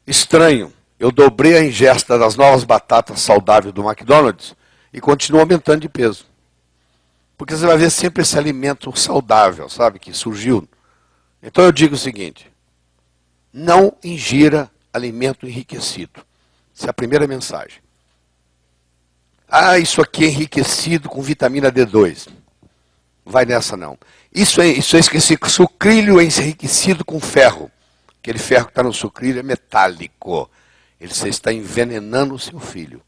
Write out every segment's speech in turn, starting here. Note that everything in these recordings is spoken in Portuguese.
Estranho, eu dobrei a ingesta das novas batatas saudáveis do McDonald's e continuo aumentando de peso. Porque você vai ver sempre esse alimento saudável, sabe, que surgiu. Então eu digo o seguinte, não ingira alimento enriquecido. Essa é a primeira mensagem. Ah, isso aqui é enriquecido com vitamina D2. Vai nessa não. Isso é esqueci, sucrilho é enriquecido com ferro. Aquele ferro que está no sucrilho é metálico. Você está envenenando o seu filho.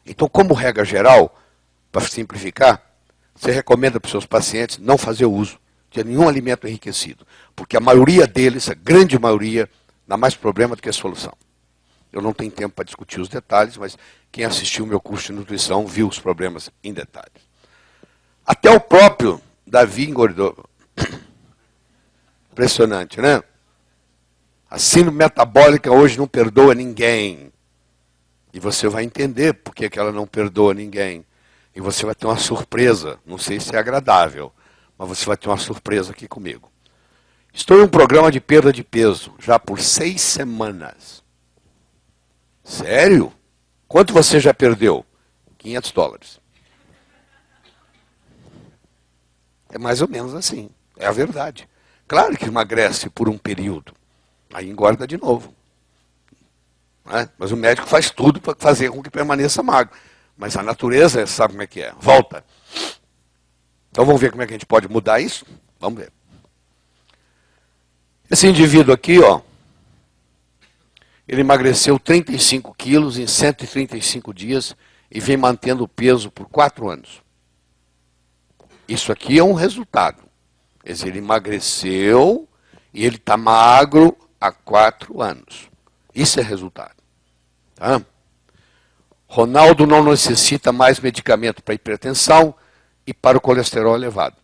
Então, como regra geral, para simplificar, você recomenda para os seus pacientes não fazer uso de nenhum alimento enriquecido. Porque a maioria deles, a grande maioria, dá mais problema do que solução. Eu não tenho tempo para discutir os detalhes, mas quem assistiu o meu curso de nutrição viu os problemas em detalhes. Até o próprio Davi engordou. Impressionante, né? A síndrome metabólica hoje não perdoa ninguém. E você vai entender por que ela não perdoa ninguém. E você vai ter uma surpresa. Não sei se é agradável, mas você vai ter uma surpresa aqui comigo. Estou em um programa de perda de peso, já por 6 semanas. Sério? Quanto você já perdeu? $500. É mais ou menos assim. É a verdade. Claro que emagrece por um período. Aí engorda de novo. Né? Mas o médico faz tudo para fazer com que permaneça magro. Mas a natureza sabe como é que é. Volta. Então vamos ver como é que a gente pode mudar isso? Vamos ver. Esse indivíduo aqui, ó, ele emagreceu 35 quilos em 135 dias e vem mantendo o peso por 4 anos. Isso aqui é um resultado. Quer dizer, ele emagreceu e ele está magro há 4 anos. Isso é resultado. Tá? Ronaldo não necessita mais medicamento para hipertensão e para o colesterol elevado.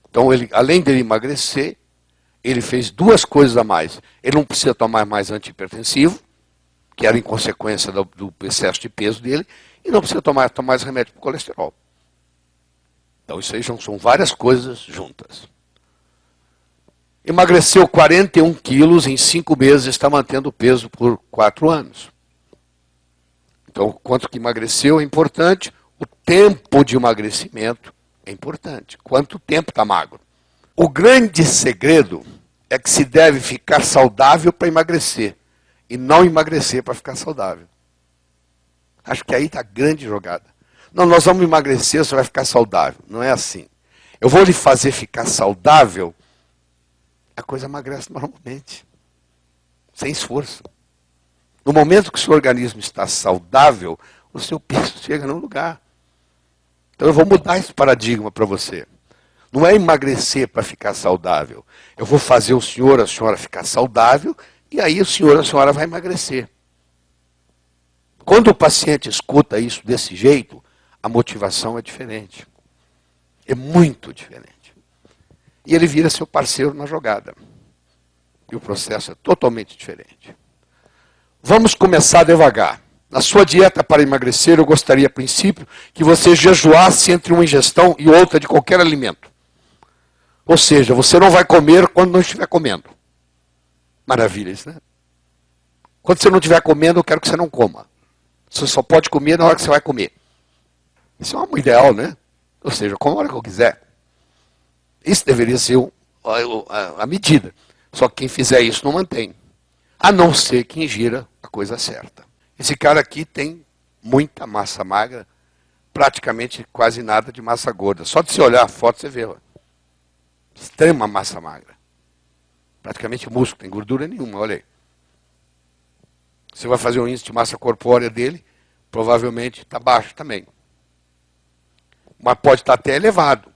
Então, ele, além dele emagrecer, ele fez 2 coisas a mais. Ele não precisa tomar mais antihipertensivo, que era em consequência do excesso de peso dele, e não precisa tomar mais remédio para o colesterol. Então, isso aí são várias coisas juntas. Emagreceu 41 quilos em 5 meses e está mantendo o peso por 4 anos. Então, quanto que emagreceu é importante, o tempo de emagrecimento é importante. Quanto tempo está magro? O grande segredo é que se deve ficar saudável para emagrecer e não emagrecer para ficar saudável. Acho que aí está a grande jogada. Não, nós vamos emagrecer, você vai ficar saudável. Não é assim. Eu vou lhe fazer ficar saudável, a coisa emagrece normalmente, sem esforço. No momento que o seu organismo está saudável, o seu peso chega no lugar. Então eu vou mudar esse paradigma para você. Não é emagrecer para ficar saudável. Eu vou fazer o senhor, a senhora ficar saudável, e aí o senhor, a senhora vai emagrecer. Quando o paciente escuta isso desse jeito, a motivação é diferente. É muito diferente. E ele vira seu parceiro na jogada. E o processo é totalmente diferente. Vamos começar devagar. Na sua dieta para emagrecer, eu gostaria, a princípio, que você jejuasse entre uma ingestão e outra de qualquer alimento. Ou seja, você não vai comer quando não estiver comendo. Maravilha isso, né? Quando você não estiver comendo, eu quero que você não coma. Você só pode comer na hora que você vai comer. Isso é um ideal, né? Ou seja, como a hora que eu quiser. Isso deveria ser a medida. Só que quem fizer isso não mantém. A não ser que ingira a coisa certa. Esse cara aqui tem muita massa magra, praticamente quase nada de massa gorda. Só de você olhar a foto você vê. Ó. Extrema massa magra. Praticamente músculo, tem gordura nenhuma, olha aí. Você vai fazer o índice de massa corpórea dele, provavelmente está baixo também. Mas pode estar até elevado,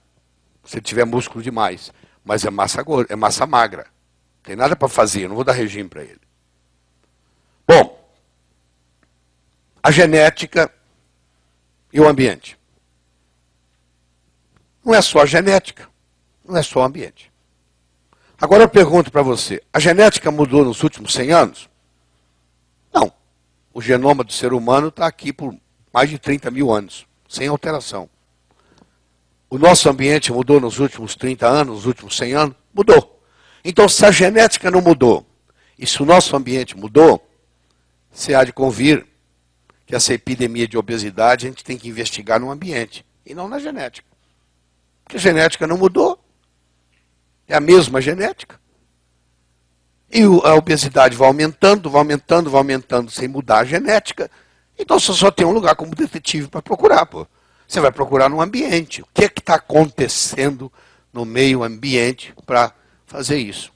se tiver músculo demais. Mas é massa gorda, é massa magra. Não tem nada para fazer, eu não vou dar regime para ele. Bom, a genética e o ambiente. Não é só a genética, não é só o ambiente. Agora eu pergunto para você, a genética mudou nos últimos 100 anos? Não. O genoma do ser humano está aqui por mais de 30 mil anos, sem alteração. O nosso ambiente mudou nos últimos 30 anos, nos últimos 100 anos? Mudou. Então, se a genética não mudou, e se o nosso ambiente mudou, Você há de convir que essa epidemia de obesidade a gente tem que investigar no ambiente e não na genética. Porque a genética não mudou. É a mesma genética. E a obesidade vai aumentando, vai aumentando, vai aumentando sem mudar a genética. Então você só tem um lugar como detetive para procurar, pô. Você vai procurar no ambiente. O que é que está acontecendo no meio ambiente para fazer isso?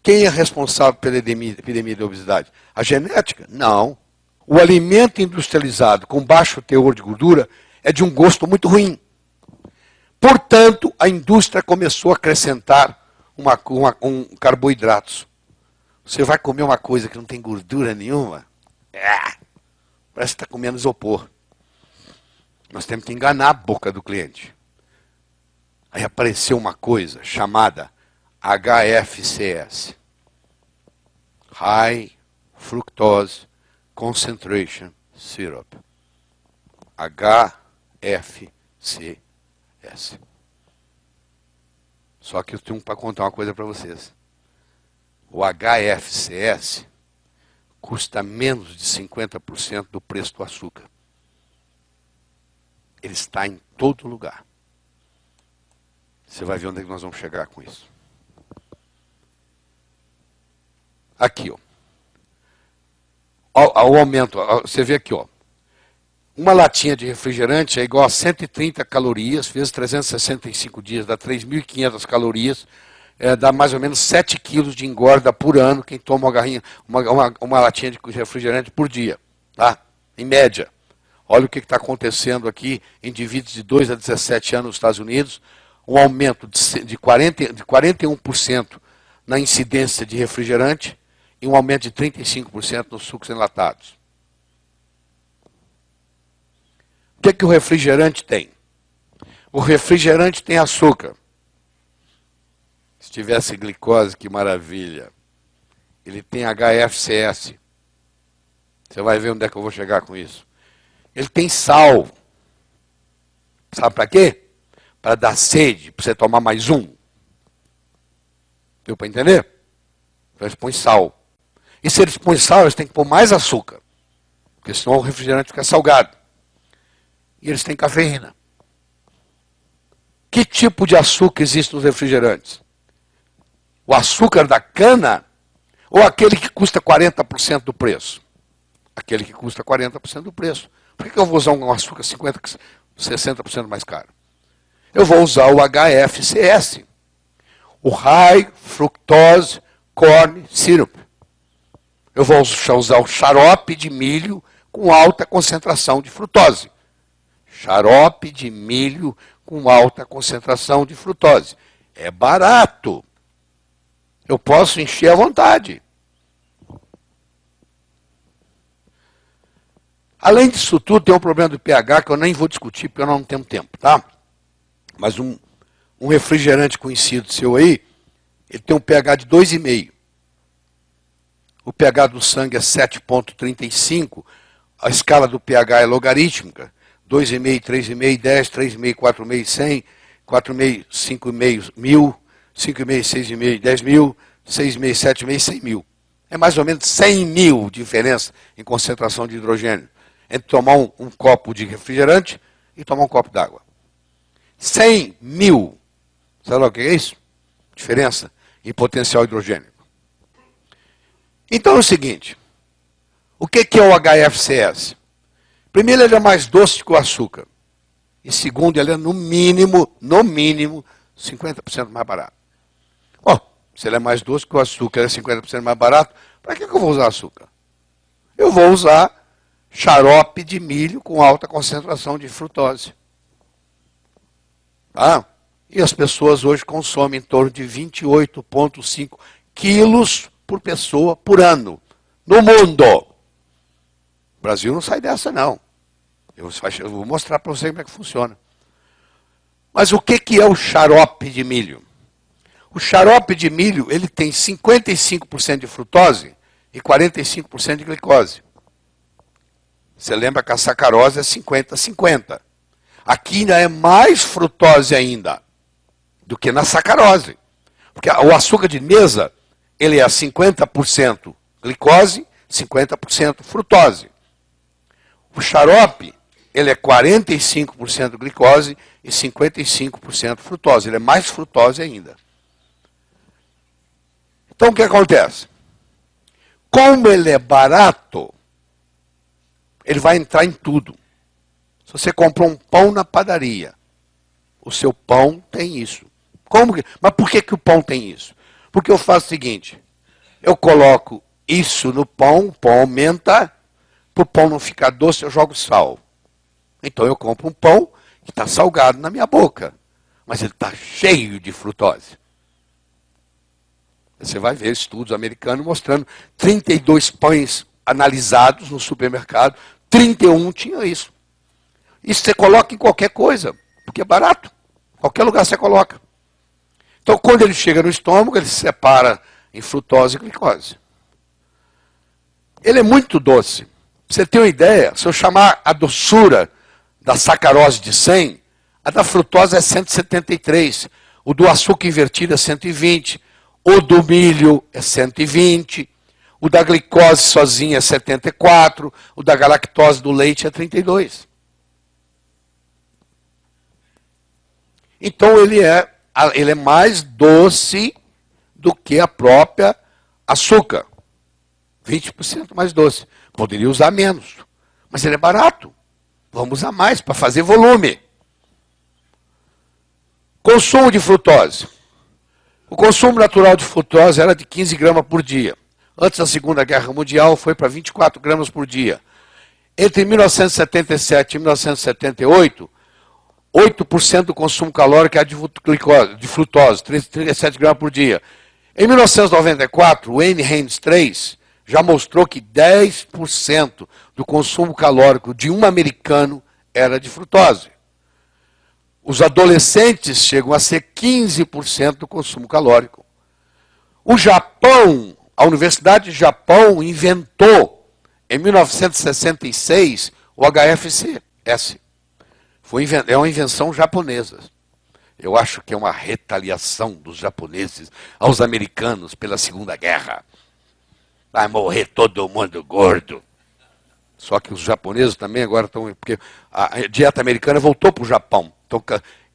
Quem é responsável pela epidemia de obesidade? A genética? Não. O alimento industrializado com baixo teor de gordura é de um gosto muito ruim. Portanto, a indústria começou a acrescentar carboidratos. Você vai comer uma coisa que não tem gordura nenhuma? Parece que está comendo isopor. Nós temos que enganar a boca do cliente. Aí apareceu uma coisa chamada HFCS. High Fructose Concentration Syrup. HFCS. Só que eu tenho para contar uma coisa para vocês. O HFCS custa menos de 50% do preço do açúcar. Ele está em todo lugar. Você vai ver onde é que nós vamos chegar com isso. Aqui, ó. O aumento, você vê aqui, ó. Uma latinha de refrigerante é igual a 130 calorias, vezes 365 dias, dá 3.500 calorias, dá mais ou menos 7 quilos de engorda por ano, quem toma uma latinha de refrigerante por dia, tá? Em média. Olha o que está acontecendo aqui, indivíduos de 2 a 17 anos nos Estados Unidos, um aumento de 41% na incidência de refrigerante e um aumento de 35% nos sucos enlatados. O que o refrigerante tem? O refrigerante tem açúcar. Se tivesse glicose, que maravilha. Ele tem HFCS. Você vai ver onde é que eu vou chegar com isso. Ele tem sal. Sabe para quê? Para dar sede, para você tomar mais um. Deu para entender? Então eles põem sal. E se eles põem sal, eles têm que pôr mais açúcar. Porque senão o refrigerante fica salgado. E eles têm cafeína. Que tipo de açúcar existe nos refrigerantes? O açúcar da cana ou aquele que custa 40% do preço? Aquele que custa 40% do preço. Por que eu vou usar um açúcar 50%, 60% mais caro? Eu vou usar o HFCS, o High Fructose Corn Syrup. Eu vou usar o xarope de milho com alta concentração de frutose. Xarope de milho com alta concentração de frutose. É barato. Eu posso encher à vontade. Além disso tudo, tem um problema do pH que eu nem vou discutir porque eu não tenho tempo, tá? Mas um refrigerante conhecido seu aí, ele tem um pH de 2,5. O pH do sangue é 7,35. A escala do pH é logarítmica. 2,5, 3,5, 10, 3,5, 4,5, 100, 4,5, 5,5, 1.000, 5,5, 6,5, 10.000, 6,5, 7,5, 100.000. É mais ou menos 100.000 diferença em concentração de hidrogênio entre tomar um copo de refrigerante e tomar um copo d'água. 100.000. Sabe lá o que é isso? Diferença em potencial hidrogênico. Então é o seguinte. O que é o HFCS? Primeiro, ele é mais doce que o açúcar. E segundo, ele é no mínimo, 50% mais barato. Bom, se ele é mais doce que o açúcar, ele é 50% mais barato, para que eu vou usar açúcar? Eu vou usar xarope de milho com alta concentração de frutose. Tá? E as pessoas hoje consomem em torno de 28,5 quilos por pessoa por ano. No mundo. O Brasil não sai dessa, não. Eu vou mostrar para você como é que funciona. Mas o que é o xarope de milho? O xarope de milho, ele tem 55% de frutose e 45% de glicose. Você lembra que a sacarose é 50-50. Aqui ainda é mais frutose ainda do que na sacarose. Porque o açúcar de mesa, ele é 50% glicose 50% frutose. O xarope, ele é 45% glicose e 55% frutose. Ele é mais frutose ainda. Então, o que acontece? Como ele é barato, ele vai entrar em tudo. Se você compra um pão na padaria, o seu pão tem isso. Mas por que o pão tem isso? Porque eu faço o seguinte, eu coloco isso no pão, o pão aumenta, para o pão não ficar doce, eu jogo sal. Então eu compro um pão que está salgado na minha boca, mas ele está cheio de frutose. Você vai ver estudos americanos mostrando 32 pães analisados no supermercado, 31 tinham isso. Isso você coloca em qualquer coisa, porque é barato. Qualquer lugar você coloca. Então, quando ele chega no estômago, ele se separa em frutose e glicose. Ele é muito doce. Pra você ter uma ideia, se eu chamar a doçura da sacarose de 100, a da frutose é 173, o do açúcar invertido é 120, o do milho é 120, o da glicose sozinha é 74, o da galactose do leite é 32. Então ele é mais doce do que a própria açúcar. 20% mais doce. Poderia usar menos, mas ele é barato. Vamos usar mais para fazer volume. Consumo de frutose. O consumo natural de frutose era de 15 gramas por dia. Antes da Segunda Guerra Mundial foi para 24 gramas por dia. Entre 1977 e 1978, 8% do consumo calórico é de frutose, 37 gramas por dia. Em 1994, o NHANES 3 já mostrou que 10% do consumo calórico de um americano era de frutose. Os adolescentes chegam a ser 15% do consumo calórico. O Japão, a Universidade de Japão inventou, em 1966, o HFCS. É uma invenção japonesa. Eu acho que é uma retaliação dos japoneses aos americanos pela Segunda Guerra. Vai morrer todo mundo gordo. Só que os japoneses também agora estão... Porque a dieta americana voltou para o Japão. Então,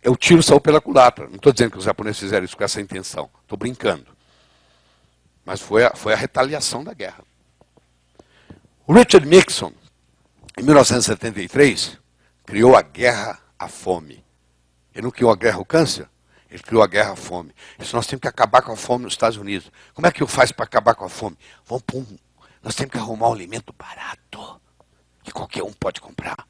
o tiro saiu pela culatra. Não estou dizendo que os japoneses fizeram isso com essa intenção. Estou brincando. Mas foi a retaliação da guerra. O Richard Nixon, em 1973, criou a guerra à fome. Ele não criou a guerra ao câncer, ele criou a guerra à fome. Isso nós temos que acabar com a fome nos Estados Unidos. Como é que eu faço para acabar com a fome? Nós temos que arrumar um alimento barato, que qualquer um pode comprar.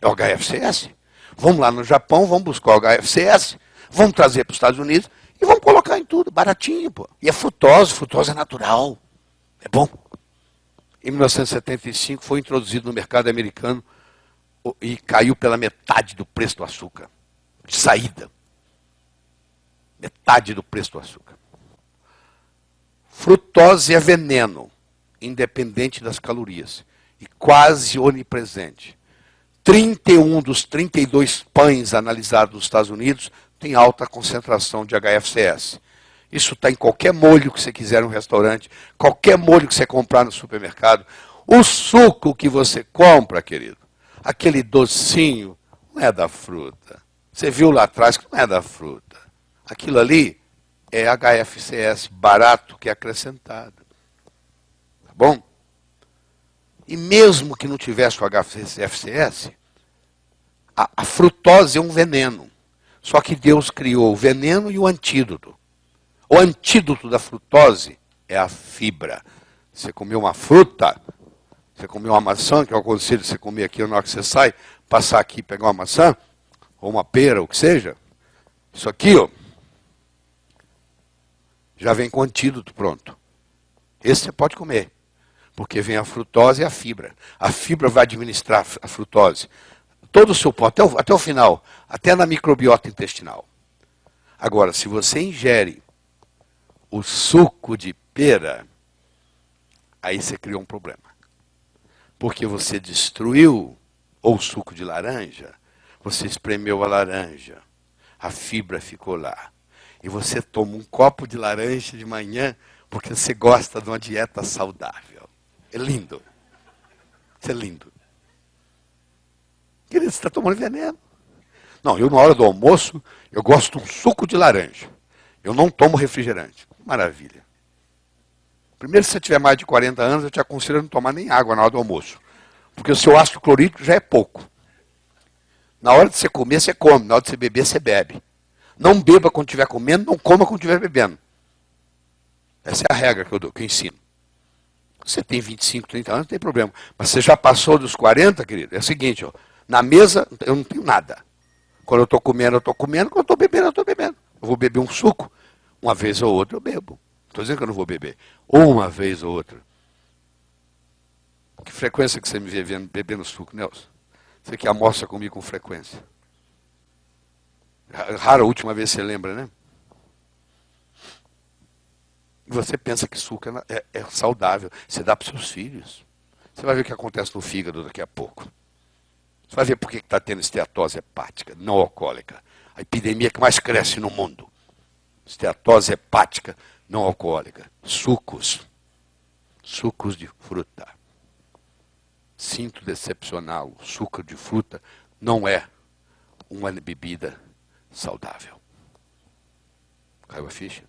É o HFCS. Vamos lá no Japão, vamos buscar o HFCS, vamos trazer para os Estados Unidos e vamos colocar em tudo, baratinho, pô. E é frutose é natural. É bom. Em 1975 foi introduzido no mercado americano e caiu pela metade do preço do açúcar. De saída. Metade do preço do açúcar. Frutose é veneno, independente das calorias. E quase onipresente. 31 dos 32 pães analisados nos Estados Unidos tem alta concentração de HFCS. Isso está em qualquer molho que você quiser no restaurante, qualquer molho que você comprar no supermercado. O suco que você compra, querido, aquele docinho, não é da fruta. Você viu lá atrás que não é da fruta. Aquilo ali é HFCS barato que é acrescentado. Tá bom? E mesmo que não tivesse o HFCS, a frutose é um veneno. Só que Deus criou o veneno e o antídoto. O antídoto da frutose é a fibra. Você comeu uma fruta, você comeu uma maçã, que eu aconselho você comer aqui na hora que você sai, passar aqui e pegar uma maçã, ou uma pera, o que seja. Isso aqui, ó, já vem com antídoto pronto. Esse você pode comer, porque vem a frutose e a fibra. A fibra vai administrar a frutose. Todo o seu pó, até o final, até na microbiota intestinal. Agora, se você ingere o suco de pera, aí você criou um problema. Porque você destruiu, ou o suco de laranja, você espremeu a laranja, a fibra ficou lá. E você toma um copo de laranja de manhã, porque você gosta de uma dieta saudável. É lindo. Isso é lindo. Querido, você está tomando veneno. Não, eu na hora do almoço, eu gosto de um suco de laranja. Eu não tomo refrigerante. Maravilha. Primeiro, se você tiver mais de 40 anos, eu te aconselho a não tomar nem água na hora do almoço. Porque o seu ácido clorídrico já é pouco. Na hora de você comer, você come. Na hora de você beber, você bebe. Não beba quando estiver comendo, não coma quando estiver bebendo. Essa é a regra que eu ensino. Você tem 25, 30 anos, não tem problema. Mas você já passou dos 40, querido? É o seguinte, ó, na mesa eu não tenho nada. Quando eu estou comendo, eu estou comendo. Quando eu estou bebendo, eu estou bebendo. Eu vou beber um suco, uma vez ou outra eu bebo. Não estou dizendo que eu não vou beber. Ou uma vez ou outra. Que frequência que você me vê bebendo suco, Nelson? Você que almoça comigo com frequência. Rara a última vez você lembra, né? E você pensa que suco é saudável. Você dá para os seus filhos. Você vai ver o que acontece no fígado daqui a pouco. Você vai ver por que está tendo esteatose hepática não alcoólica. A epidemia que mais cresce no mundo. Esteatose hepática não alcoólica. Sucos. Sucos de fruta. Sinto decepcional. O suco de fruta não é uma bebida saudável. Caiu a ficha?